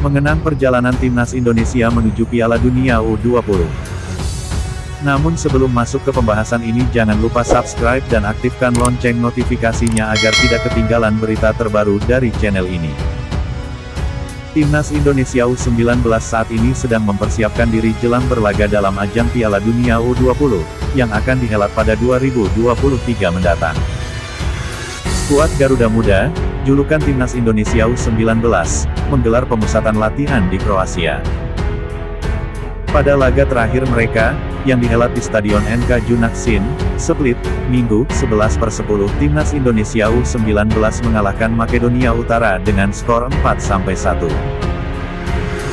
mengenang perjalanan timnas Indonesia menuju Piala Dunia U20. Namun sebelum masuk ke pembahasan ini jangan lupa subscribe dan aktifkan lonceng notifikasinya agar tidak ketinggalan berita terbaru dari channel ini. Timnas Indonesia U19 saat ini sedang mempersiapkan diri jelang berlaga dalam ajang Piala Dunia U20, yang akan dihelat pada 2023 mendatang. Skuad Garuda Muda, julukan Timnas Indonesia U19, menggelar pemusatan latihan di Kroasia. Pada laga terakhir mereka, yang dihelat di Stadion NK Junaksin, Split, Minggu, 11/10, Timnas Indonesia U19 mengalahkan Makedonia Utara dengan skor 4-1.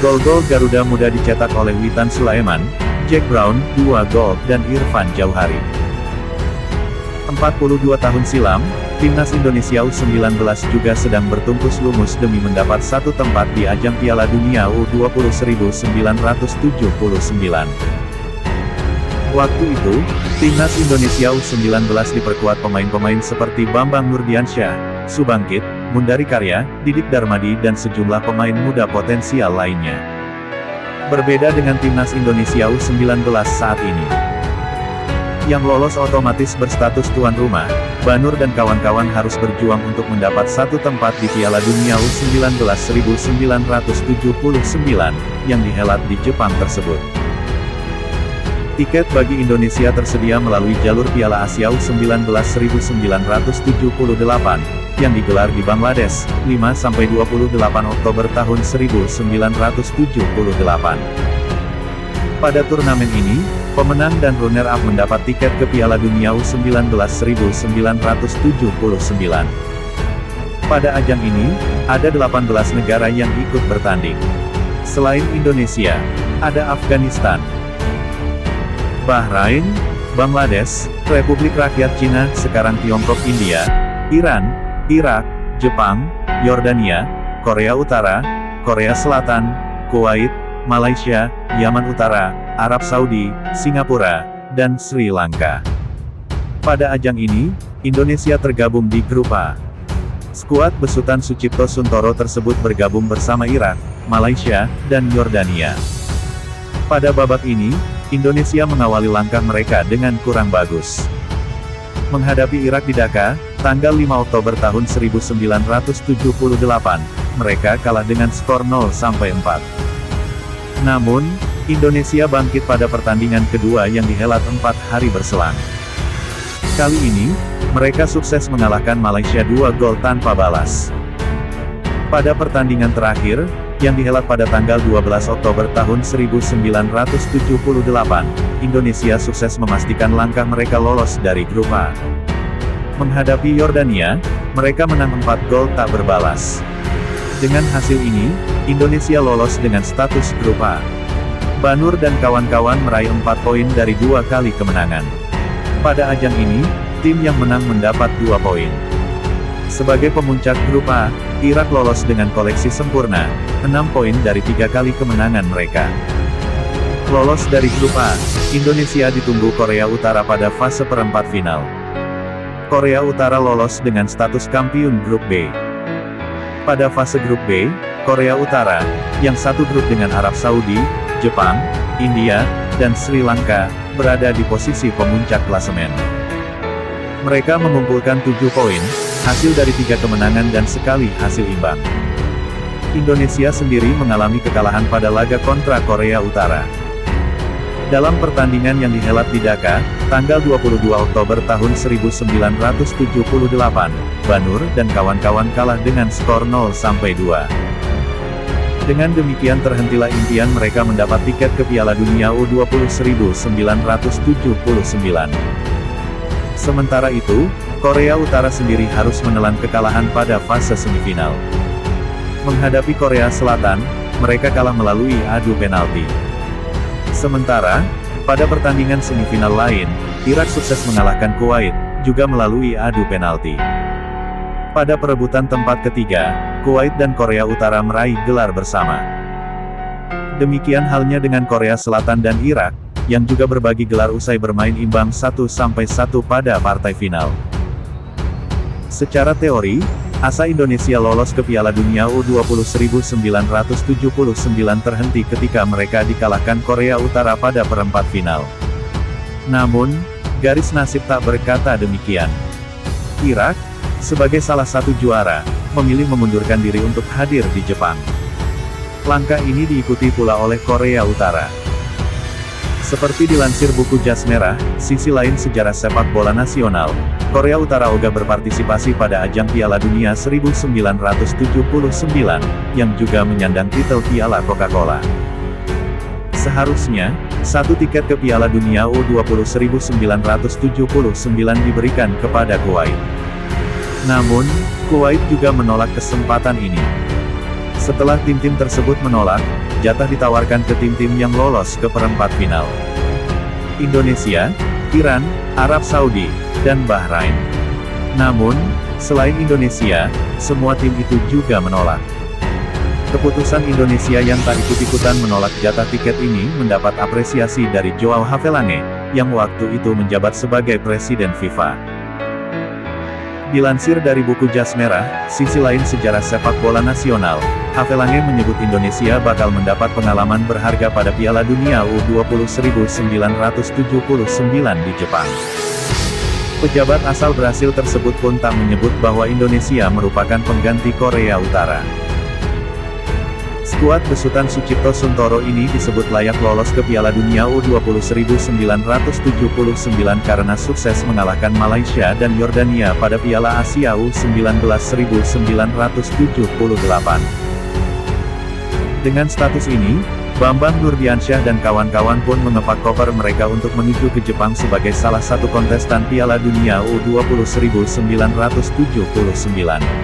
Gol-gol Garuda Muda dicetak oleh Witan Sulaiman, Jack Brown, 2 gol, dan Irfan Jauhari. 42 tahun silam, Timnas Indonesia U19 juga sedang bertungkus lumus demi mendapat satu tempat di ajang Piala Dunia U20 1979. Waktu itu, Timnas Indonesia U19 diperkuat pemain-pemain seperti Bambang Nurdiansyah, Subangkit, Mundari Karya, Didik Darmadi dan sejumlah pemain muda potensial lainnya. Berbeda dengan Timnas Indonesia U19 saat ini, yang lolos otomatis berstatus tuan rumah, Banur dan kawan-kawan harus berjuang untuk mendapat satu tempat di Piala Dunia U19 1979, yang dihelat di Jepang tersebut. Tiket bagi Indonesia tersedia melalui jalur Piala Asia U19 1978, yang digelar di Bangladesh, 5-28 Oktober tahun 1978. Pada turnamen ini, pemenang dan runner-up mendapat tiket ke Piala Dunia U19 1979. Pada ajang ini, ada 18 negara yang ikut bertanding. Selain Indonesia, ada Afghanistan, Bahrain, Bangladesh, Republik Rakyat Cina, sekarang Tiongkok, India, Iran, Irak, Jepang, Yordania, Korea Utara, Korea Selatan, Kuwait, Malaysia, Yaman Utara, Arab Saudi, Singapura, dan Sri Lanka. Pada ajang ini, Indonesia tergabung di grup A. Skuad besutan Sucipto Suntoro tersebut bergabung bersama Irak, Malaysia, dan Yordania. Pada babak ini, Indonesia mengawali langkah mereka dengan kurang bagus. Menghadapi Irak di Dhaka, tanggal 5 Oktober tahun 1978, mereka kalah dengan skor 0-4. Namun, Indonesia bangkit pada pertandingan kedua yang dihelat 4 hari berselang. Kali ini, mereka sukses mengalahkan Malaysia 2 gol tanpa balas. Pada pertandingan terakhir, yang dihelat pada tanggal 12 Oktober tahun 1978, Indonesia sukses memastikan langkah mereka lolos dari grup A. Menghadapi Yordania, mereka menang 4 gol tak berbalas. Dengan hasil ini, Indonesia lolos dengan status grup A. Banur dan kawan-kawan meraih 4 poin dari 2 kali kemenangan. Pada ajang ini, tim yang menang mendapat 2 poin. Sebagai pemuncak grup A, Irak lolos dengan koleksi sempurna, 6 poin dari 3 kali kemenangan mereka. Lolos dari grup A, Indonesia ditunggu Korea Utara pada fase perempat final. Korea Utara lolos dengan status kampiun grup B. Pada fase grup B, Korea Utara, yang satu grup dengan Arab Saudi, Jepang, India, dan Sri Lanka, berada di posisi pemuncak klasemen. Mereka mengumpulkan 7 poin, hasil dari 3 kemenangan dan sekali hasil imbang. Indonesia sendiri mengalami kekalahan pada laga kontra Korea Utara. Dalam pertandingan yang dihelat di Dhaka, tanggal 22 Oktober tahun 1978, Banur dan kawan-kawan kalah dengan skor 0-2. Dengan demikian terhentilah impian mereka mendapat tiket ke Piala Dunia U20 1979. Sementara itu, Korea Utara sendiri harus menelan kekalahan pada fase semifinal. Menghadapi Korea Selatan, mereka kalah melalui adu penalti. Sementara, pada pertandingan semifinal lain, Irak sukses mengalahkan Kuwait, juga melalui adu penalti. Pada perebutan tempat ketiga, Kuwait dan Korea Utara meraih gelar bersama. Demikian halnya dengan Korea Selatan dan Irak, yang juga berbagi gelar usai bermain imbang 1-1 pada partai final. Secara teori, Asa Indonesia lolos ke Piala Dunia U20 1979 terhenti ketika mereka dikalahkan Korea Utara pada perempat final. Namun, garis nasib tak berkata demikian. Irak, sebagai salah satu juara, memilih memundurkan diri untuk hadir di Jepang. Langkah ini diikuti pula oleh Korea Utara. Seperti dilansir buku Jas Merah, sisi lain sejarah sepak bola nasional, Korea Utara ogah berpartisipasi pada ajang Piala Dunia 1979, yang juga menyandang titel Piala Coca-Cola. Seharusnya, satu tiket ke Piala Dunia U20 1979 diberikan kepada Kuwait. Namun, Kuwait juga menolak kesempatan ini. Setelah tim-tim tersebut menolak, jatah ditawarkan ke tim-tim yang lolos ke perempat final. Indonesia, Iran, Arab Saudi, dan Bahrain. Namun, selain Indonesia, semua tim itu juga menolak. Keputusan Indonesia yang tak ikut-ikutan menolak jatah tiket ini mendapat apresiasi dari Joao Havelange, yang waktu itu menjabat sebagai Presiden FIFA. Dilansir dari buku Jas Merah, sisi lain sejarah sepak bola nasional, Havelange menyebut Indonesia bakal mendapat pengalaman berharga pada Piala Dunia U20 1979 di Jepang. Pejabat asal Brasil tersebut pun tak menyebut bahwa Indonesia merupakan pengganti Korea Utara. Skuad besutan Sucipto Suntoro ini disebut layak lolos ke Piala Dunia U20 1979 karena sukses mengalahkan Malaysia dan Yordania pada Piala Asia U19 1978. Dengan status ini, Bambang Nurdiansyah dan kawan-kawan pun mengepak koper mereka untuk menuju ke Jepang sebagai salah satu kontestan Piala Dunia U20 1979.